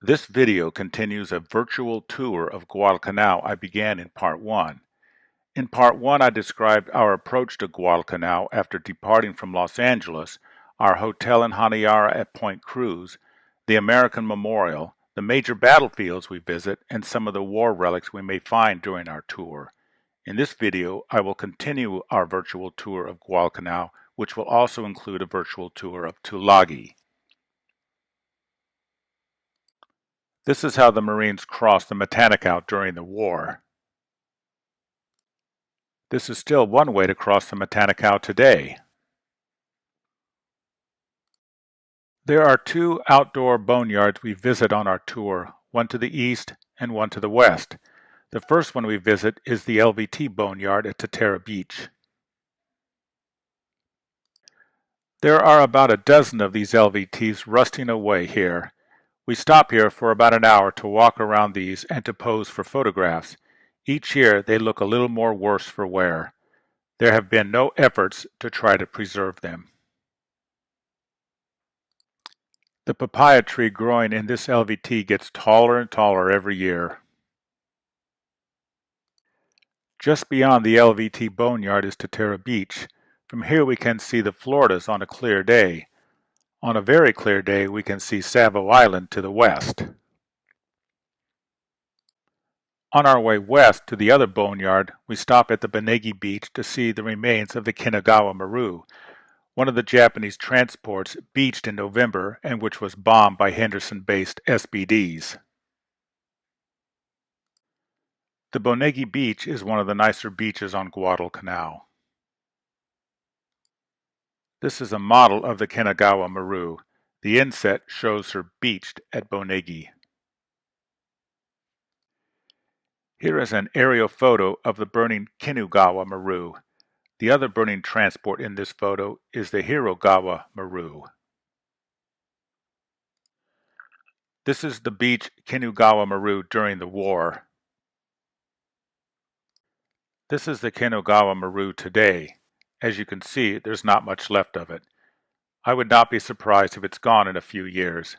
This video continues a virtual tour of Guadalcanal I began in Part 1. In Part 1 I described our approach to Guadalcanal after departing from Los Angeles, our hotel in Honiara at Point Cruz, the American Memorial, the major battlefields we visit, and some of the war relics we may find during our tour. In this video I will continue our virtual tour of Guadalcanal, which will also include a virtual tour of Tulagi. This is how the Marines crossed the Matanikau during the war. This is still one way to cross the Matanikau today. There are two outdoor boneyards we visit on our tour, one to the east and one to the west. The first one we visit is the LVT boneyard at Tatera Beach. There are about a dozen of these LVTs rusting away here. We stop here for about an hour to walk around these and to pose for photographs. Each year they look a little more worse for wear. There have been no efforts to try to preserve them. The papaya tree growing in this LVT gets taller and taller every year. Just beyond the LVT boneyard is Tatera Beach. From here we can see the Floridas on a clear day. On a very clear day we can see Savo Island to the west. On our way west to the other boneyard, we stop at the Bonegi Beach to see the remains of the Kanagawa Maru, one of the Japanese transports beached in November and which was bombed by Henderson-based SBDs. The Bonegi Beach is one of the nicer beaches on Guadalcanal. This is a model of the Kanagawa Maru. The inset shows her beached at Bonegi. Here is an aerial photo of the burning Kinugawa Maru. The other burning transport in this photo is the Hirogawa Maru. This is the beach Kinugawa Maru during the war. This is the Kinugawa Maru today. As you can see, there's not much left of it. I would not be surprised if it's gone in a few years.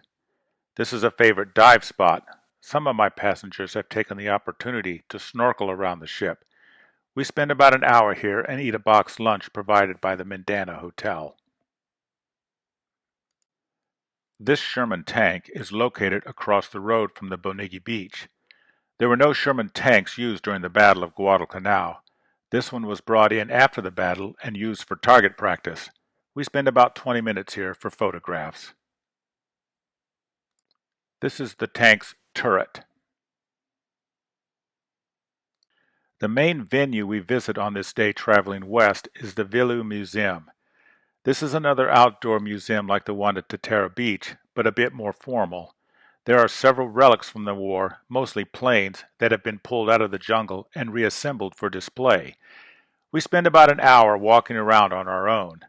This is a favorite dive spot. Some of my passengers have taken the opportunity to snorkel around the ship. We spend about an hour here and eat a boxed lunch provided by the Mindana Hotel. This Sherman tank is located across the road from the Bonegi Beach. There were no Sherman tanks used during the Battle of Guadalcanal. This one was brought in after the battle and used for target practice. We spend about 20 minutes here for photographs. This is the tank's turret. The main venue we visit on this day traveling west is the Vilu Museum. This is another outdoor museum like the one at Tatera Beach, but a bit more formal. There are several relics from the war, mostly planes, that have been pulled out of the jungle and reassembled for display. We spend about an hour walking around on our own.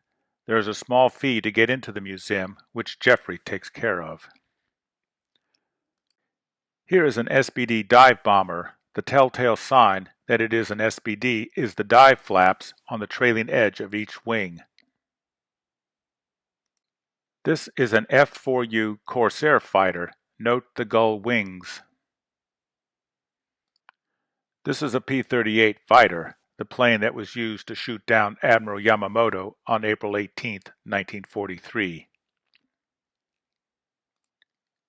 There is a small fee to get into the museum, which Jeffrey takes care of. Here is an SBD dive bomber. The telltale sign that it is an SBD is the dive flaps on the trailing edge of each wing. This is an F-4U Corsair fighter. Note the gull wings. This is a P-38 fighter, the plane that was used to shoot down Admiral Yamamoto on April 18, 1943.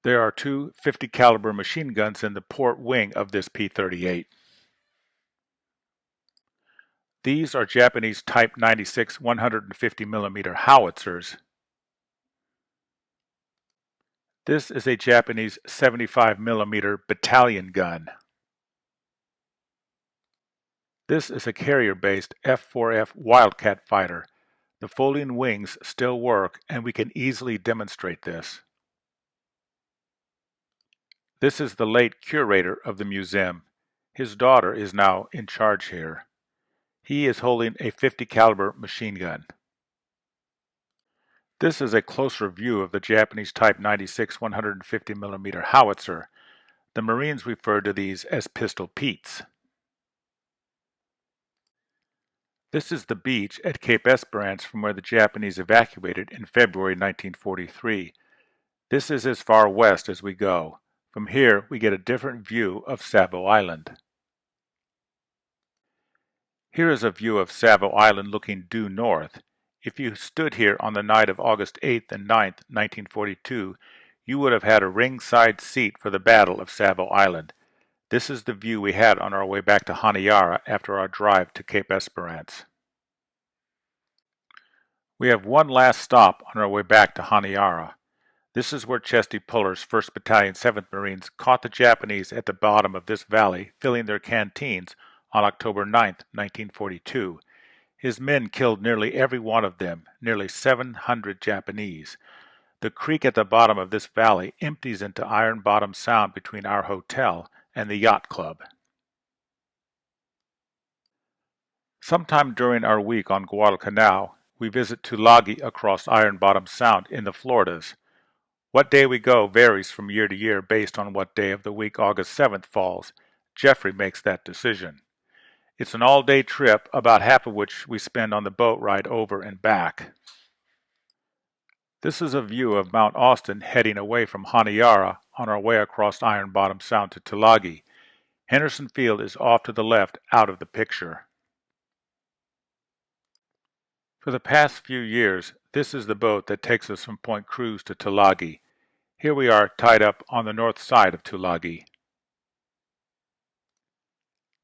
There are two 50 caliber machine guns in the port wing of this P-38. These are Japanese Type 96 150mm howitzers. This is a Japanese 75mm battalion gun. This is a carrier-based F-4F Wildcat fighter. The folding wings still work and we can easily demonstrate this. This is the late curator of the museum. His daughter is now in charge here. He is holding a 50 caliber machine gun. This is a closer view of the Japanese Type 96 150mm howitzer. The Marines refer to these as Pistol Petes. This is the beach at Cape Esperance from where the Japanese evacuated in February 1943. This is as far west as we go. From here, we get a different view of Savo Island. Here is a view of Savo Island looking due north. If you stood here on the night of August 8th and 9th, 1942, you would have had a ringside seat for the Battle of Savo Island. This is the view we had on our way back to Honiara after our drive to Cape Esperance. We have one last stop on our way back to Honiara. This is where Chesty Puller's 1st Battalion 7th Marines caught the Japanese at the bottom of this valley, filling their canteens on October 9, 1942. His men killed nearly every one of them, nearly 700 Japanese. The creek at the bottom of this valley empties into Iron Bottom Sound between our hotel and the Yacht Club. Sometime during our week on Guadalcanal, we visit Tulagi across Iron Bottom Sound in the Floridas. What day we go varies from year to year based on what day of the week August 7th falls. Jeffrey makes that decision. It's an all-day trip, about half of which we spend on the boat ride over and back. This is a view of Mount Austin heading away from Honiara on our way across Iron Bottom Sound to Tulagi. Henderson Field is off to the left, out of the picture. For the past few years, this is the boat that takes us from Point Cruz to Tulagi. Here we are tied up on the north side of Tulagi.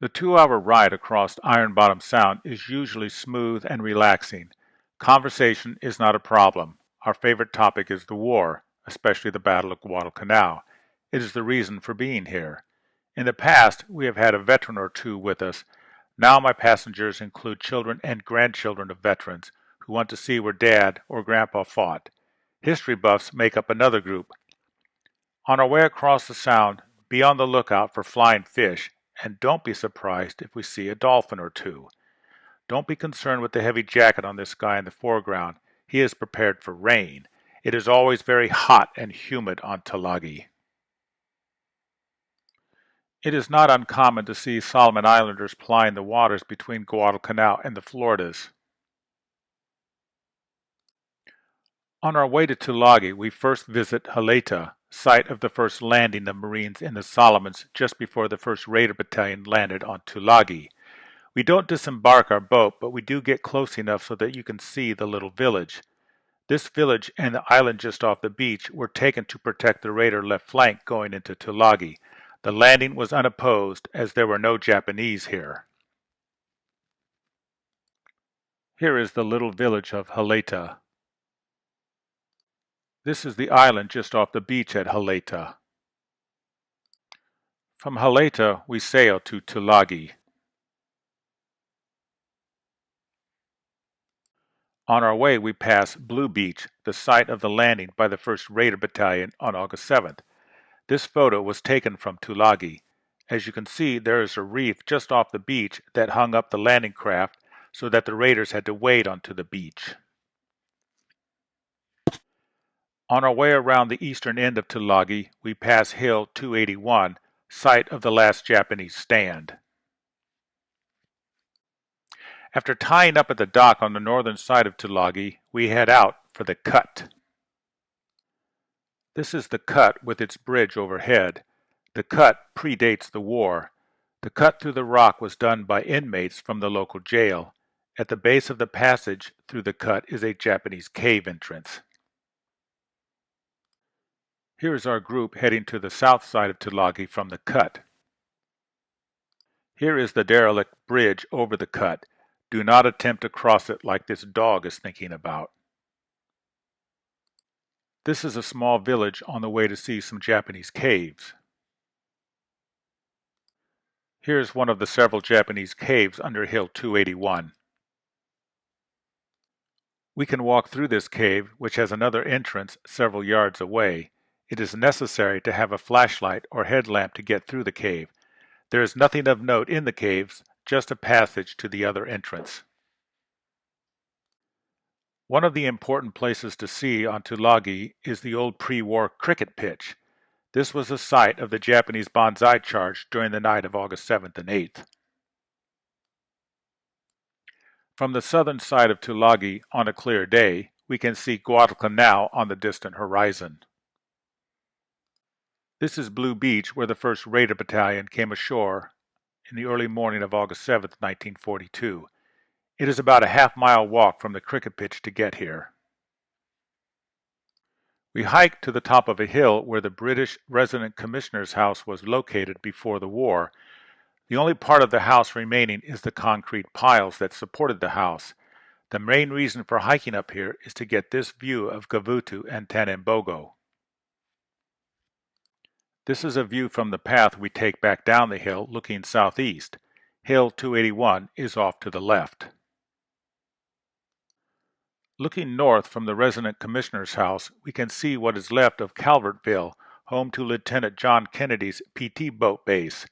The 2-hour ride across Iron Bottom Sound is usually smooth and relaxing. Conversation is not a problem. Our favorite topic is the war, especially the Battle of Guadalcanal. It is the reason for being here. In the past, we have had a veteran or two with us. Now my passengers include children and grandchildren of veterans who want to see where Dad or Grandpa fought. History buffs make up another group. On our way across the Sound, be on the lookout for flying fish, and don't be surprised if we see a dolphin or two. Don't be concerned with the heavy jacket on this guy in the foreground. He is prepared for rain. It is always very hot and humid on Tulagi. It is not uncommon to see Solomon Islanders plying the waters between Guadalcanal and the Floridas. On our way to Tulagi, we first visit Haleta, site of the first landing of Marines in the Solomons just before the 1st Raider Battalion landed on Tulagi. We don't disembark our boat, but we do get close enough so that you can see the little village. This village and the island just off the beach were taken to protect the Raider left flank going into Tulagi. The landing was unopposed as there were no Japanese here. Here is the little village of Haleta. This is the island just off the beach at Haleta. From Haleta, we sail to Tulagi. On our way, we pass Blue Beach, the site of the landing by the 1st Raider Battalion on August 7th. This photo was taken from Tulagi. As you can see, there is a reef just off the beach that hung up the landing craft so that the Raiders had to wade onto the beach. On our way around the eastern end of Tulagi, we pass Hill 281, site of the last Japanese stand. After tying up at the dock on the northern side of Tulagi, we head out for the cut. This is the cut with its bridge overhead. The cut predates the war. The cut through the rock was done by inmates from the local jail. At the base of the passage through the cut is a Japanese cave entrance. Here is our group heading to the south side of Tulagi from the cut. Here is the derelict bridge over the cut. Do not attempt to cross it like this dog is thinking about. This is a small village on the way to see some Japanese caves. Here is one of the several Japanese caves under Hill 281. We can walk through this cave, which has another entrance several yards away. It is necessary to have a flashlight or headlamp to get through the cave. There is nothing of note in the caves, just a passage to the other entrance. One of the important places to see on Tulagi is the old pre-war cricket pitch. This was the site of the Japanese banzai charge during the night of August 7th and 8th. From the southern side of Tulagi on a clear day, we can see Guadalcanal on the distant horizon. This is Blue Beach, where the 1st Raider Battalion came ashore in the early morning of August 7, 1942. It is about a half-mile walk from the cricket pitch to get here. We hiked to the top of a hill where the British Resident Commissioner's house was located before the war. The only part of the house remaining is the concrete piles that supported the house. The main reason for hiking up here is to get this view of Gavutu and Tanambogo. This is a view from the path we take back down the hill looking southeast. Hill 281 is off to the left. Looking north from the Resident Commissioner's house, we can see what is left of Calvertville, home to Lieutenant John Kennedy's PT boat base.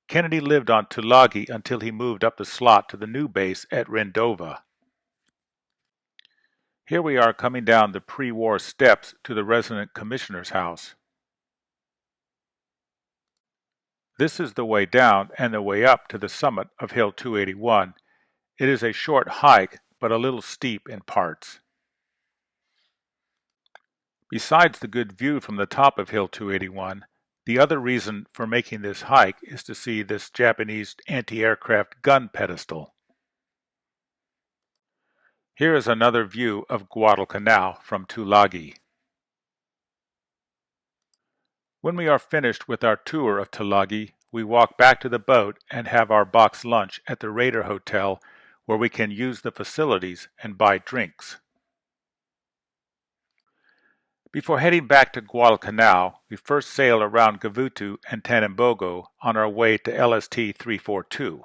Kennedy lived on Tulagi until he moved up the slot to the new base at Rendova. Here we are coming down the pre-war steps to the Resident Commissioner's house. This is the way down and the way up to the summit of Hill 281. It is a short hike, but a little steep in parts. Besides the good view from the top of Hill 281, the other reason for making this hike is to see this Japanese anti-aircraft gun pedestal. Here is another view of Guadalcanal from Tulagi. When we are finished with our tour of Tulagi, we walk back to the boat and have our box lunch at the Raider Hotel, where we can use the facilities and buy drinks. Before heading back to Guadalcanal, we first sail around Gavutu and Tanambogo on our way to LST 342.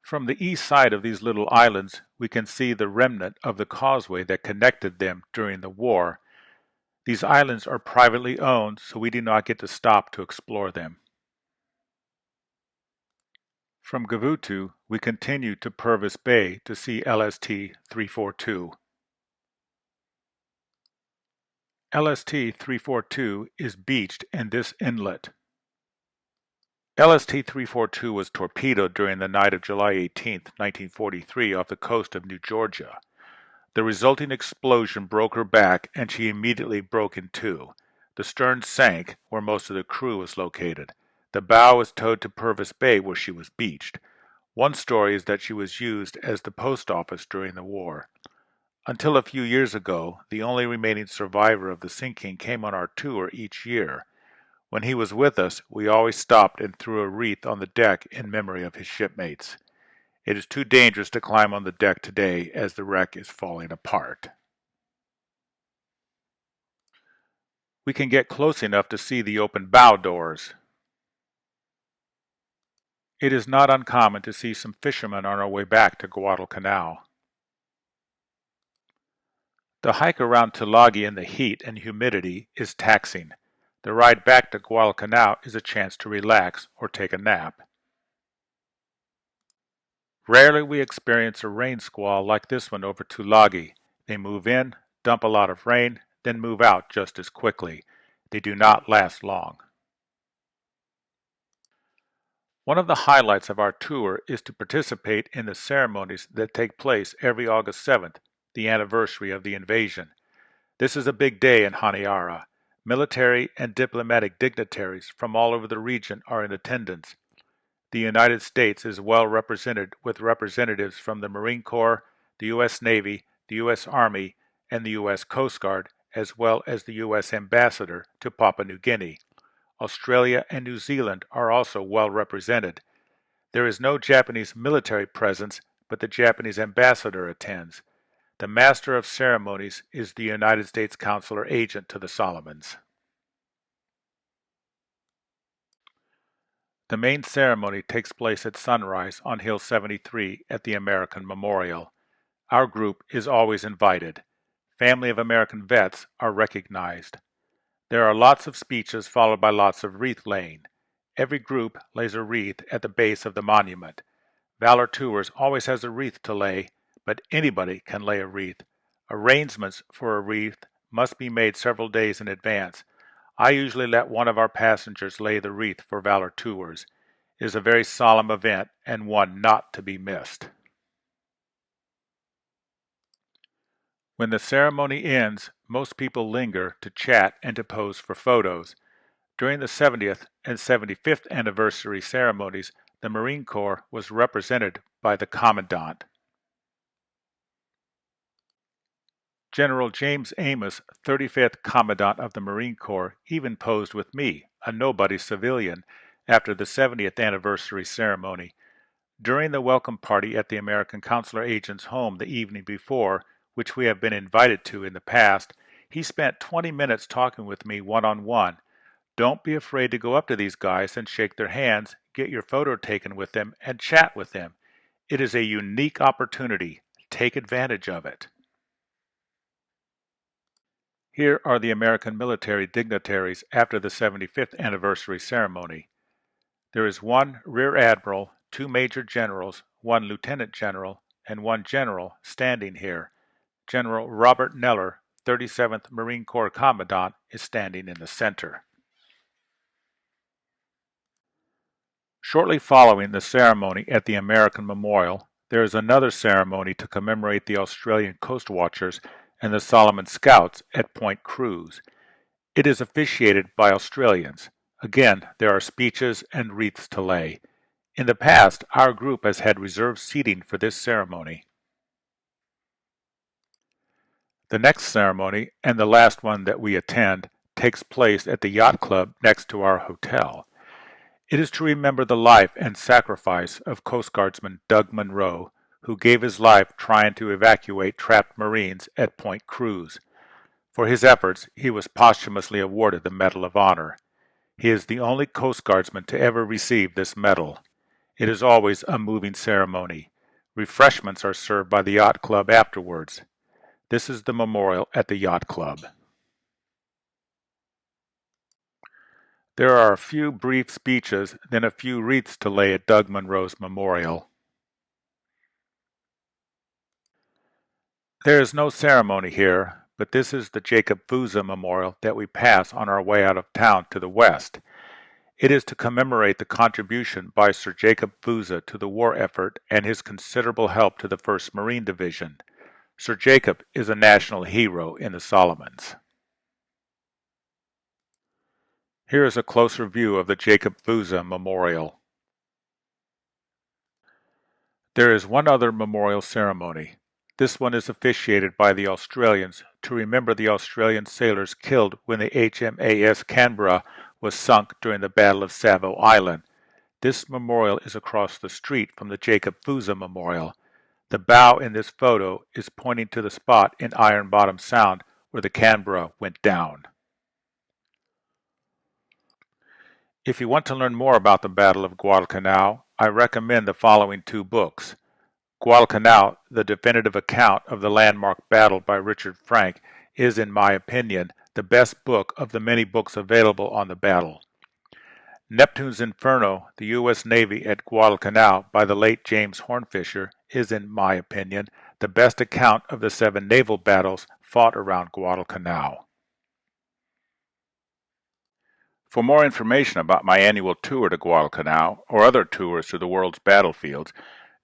From the east side of these little islands, we can see the remnant of the causeway that connected them during the war. These islands are privately owned, so we do not get to stop to explore them. From Gavutu, we continue to Purvis Bay to see LST 342. LST 342 is beached in this inlet. LST 342 was torpedoed during the night of July 18, 1943, off the coast of New Georgia. The resulting explosion broke her back, and she immediately broke in two. The stern sank, where most of the crew was located. The bow was towed to Purvis Bay, where she was beached. One story is that she was used as the post office during the war. Until a few years ago, the only remaining survivor of the sinking came on our tour each year. When he was with us, we always stopped and threw a wreath on the deck in memory of his shipmates. It is too dangerous to climb on the deck today as the wreck is falling apart. We can get close enough to see the open bow doors. It is not uncommon to see some fishermen on our way back to Guadalcanal. The hike around Tulagi in the heat and humidity is taxing. The ride back to Guadalcanal is a chance to relax or take a nap. Rarely we experience a rain squall like this one over Tulagi. They move in, dump a lot of rain, then move out just as quickly. They do not last long. One of the highlights of our tour is to participate in the ceremonies that take place every August 7th, the anniversary of the invasion. This is a big day in Honiara. Military and diplomatic dignitaries from all over the region are in attendance. The United States is well represented with representatives from the Marine Corps, the U.S. Navy, the U.S. Army, and the U.S. Coast Guard, as well as the U.S. Ambassador to Papua New Guinea. Australia and New Zealand are also well represented. There is no Japanese military presence, but the Japanese ambassador attends. The Master of Ceremonies is the United States Consular Agent to the Solomons. The main ceremony takes place at sunrise on Hill 73 at the American Memorial. Our group is always invited. Family of American vets are recognized. There are lots of speeches followed by lots of wreath laying. Every group lays a wreath at the base of the monument. Valor Tours always has a wreath to lay, but anybody can lay a wreath. Arrangements for a wreath must be made several days in advance. I usually let one of our passengers lay the wreath for Valor Tours. It is a very solemn event and one not to be missed. When the ceremony ends, Most people linger to chat and to pose for photos. During the 70th and 75th anniversary ceremonies, the Marine Corps was represented by the Commandant. General James Amos, 35th Commandant of the Marine Corps, even posed with me, a nobody civilian, after the 70th anniversary ceremony. During the welcome party at the American consular agent's home the evening before, which we have been invited to in the past, he spent 20 minutes talking with me one-on-one. Don't be afraid to go up to these guys and shake their hands, get your photo taken with them, and chat with them. It is a unique opportunity. Take advantage of it. Here are the American military dignitaries after the 75th anniversary ceremony. There is one Rear Admiral, two Major Generals, one Lieutenant General, and one General standing here. General Robert Neller, 37th Marine Corps Commandant, is standing in the center. Shortly following the ceremony at the American Memorial, there is another ceremony to commemorate the Australian Coast Watchers and the Solomon Scouts at Point Cruz. It is officiated by Australians. Again, there are speeches and wreaths to lay. In the past, our group has had reserved seating for this ceremony. The next ceremony, and the last one that we attend, takes place at the Yacht Club next to our hotel. It is to remember the life and sacrifice of Coast Guardsman Doug Munro, who gave his life trying to evacuate trapped Marines at Point Cruz. For his efforts, he was posthumously awarded the Medal of Honor. He is the only Coast Guardsman to ever receive this medal. It is always a moving ceremony. Refreshments are served by the Yacht Club afterwards. This is the memorial at the Yacht Club. There are a few brief speeches, then a few wreaths to lay at Doug Munro's memorial. There is no ceremony here, but this is the Jacob Vouza Memorial that we pass on our way out of town to the west. It is to commemorate the contribution by Sir Jacob Vouza to the war effort and his considerable help to the 1st Marine Division. Sir Jacob is a national hero in the Solomons. Here is a closer view of the Jacob Vouza Memorial. There is one other memorial ceremony. This one is officiated by the Australians to remember the Australian sailors killed when the HMAS Canberra was sunk during the Battle of Savo Island. This memorial is across the street from the Jacob Vouza Memorial. The bow in this photo is pointing to the spot in Iron Bottom Sound where the Canberra went down. If you want to learn more about the Battle of Guadalcanal, I recommend the following two books. Guadalcanal, the definitive account of the landmark battle by Richard Frank, is, in my opinion, the best book of the many books available on the battle. Neptune's Inferno, the U.S. Navy at Guadalcanal by the late James Hornfisher, is, in my opinion, the best account of the 7 naval battles fought around Guadalcanal. For more information about my annual tour to Guadalcanal or other tours to the world's battlefields,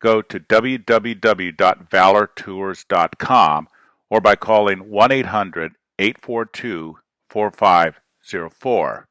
go to www.valortours.com or by calling 1-800-842-4504.